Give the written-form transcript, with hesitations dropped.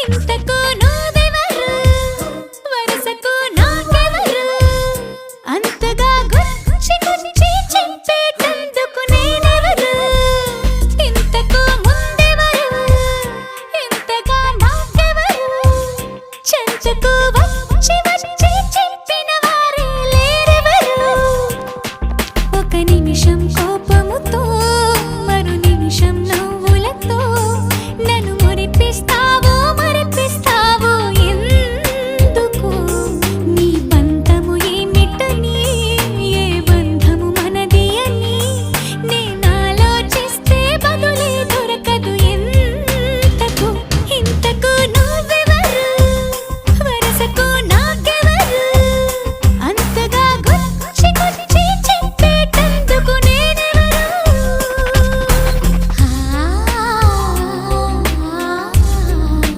ఇంతకు నువ్వెవరు వరసకు నాకెవరు అంతగా గుచ్చి గుచ్చి చింపేటందుకు నేనెవరు ఇంతకు ముందెవరు ఇంతగా నాకెవరు చెంతకు